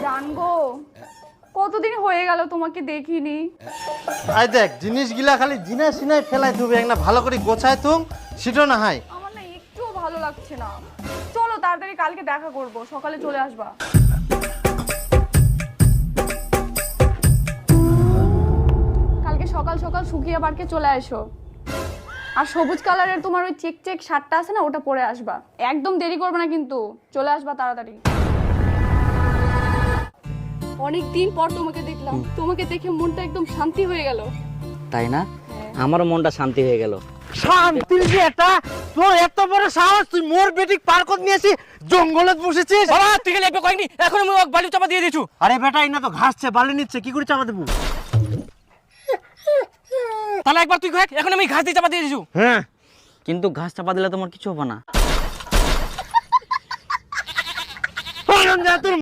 জানগো, কতদিন হয়ে গেল তোমাকে দেখিনি। আই দেখ জিনিসগুলা খালি জিনা সিনাই ফেলাই তুমি একটা ভালো করে গোছায় তুম সেটা না হয়। আমার না একটুও ভালো লাগছে না। চলো তাড়াতাড়ি কালকে দেখা করব, সকালে চলে আসবা। কালকে সকাল সকাল শুকিয়ে পার্কে চলে আসো। আর সবুজ কালারের তোমার ওই চেক চেক শার্টটা আছে না, ওটা পরে আসবা। একদম দেরি করবে না কিন্তু, চলে আসবা তাড়াতাড়ি। অনেক দিন পর তোমাকে দেখলাম, তোমাকে দেখে মনটা একদম শান্তি হয়ে গেল। তাই না? আমারও মনটা শান্তি হয়ে গেল। শান্তির যে এটা তোর এত বড় সাহস, তুই মোর বেটিক পার্কত নিয়েছি জঙ্গলে বসেছিস। বাবা তুই খালি একবার কয়েকনি, এখন আমি বালু চাপা দিয়ে দিছু। আরে বেটা ইনা তো ঘাসছে বালি নিচ্ছে, কি করে চাপা দেবো? তাহলে একবার তুই কয়েক, এখন আমি ঘাস দিয়ে চাপা দিয়ে দিছু। হ্যাঁ কিন্তু ঘাস চাপা দিলে তোমার কিছু হবে না। তোর